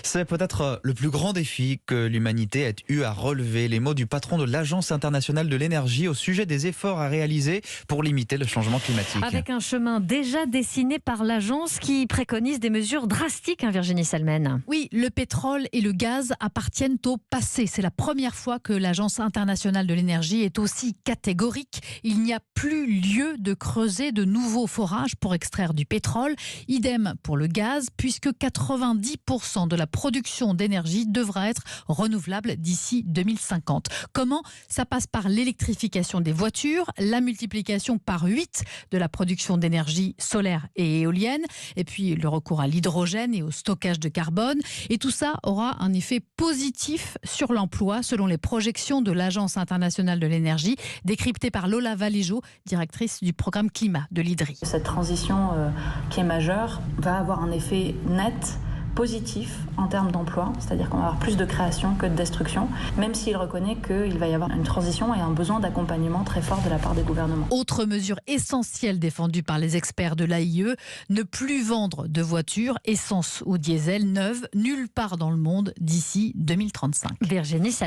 C'est peut-être le plus grand défi que l'humanité ait eu à relever. Les mots du patron de l'Agence internationale de l'énergie au sujet des efforts à réaliser pour limiter le changement climatique. Avec un chemin déjà dessiné par l'agence qui préconise des mesures drastiques, Virginie Salmen. Oui, le pétrole et le gaz appartiennent au passé. C'est la première fois que l'Agence internationale de l'énergie est aussi catégorique. Il n'y a plus lieu de creuser de nouveaux forages pour extraire du pétrole. Idem pour le gaz, puisque 90% de la production d'énergie devra être renouvelable d'ici 2050. Comment ? Ça passe par l'électrification des voitures, la multiplication par 8 de la production d'énergie solaire et éolienne, et puis le recours à l'hydrogène et au stockage de carbone. Et tout ça aura un effet positif sur l'emploi, selon les projections de l'Agence internationale de l'énergie, décryptées par Lola Valéjo, directrice du programme climat de l'IDRI. Cette transition qui est majeure va avoir un effet net positif en termes d'emploi, c'est-à-dire qu'on va avoir plus de création que de destruction, même s'il reconnaît qu'il va y avoir une transition et un besoin d'accompagnement très fort de la part des gouvernements. Autre mesure essentielle défendue par les experts de l'AIE, ne plus vendre de voitures, essence ou diesel, neuves, nulle part dans le monde d'ici 2035. Virginie Salmen.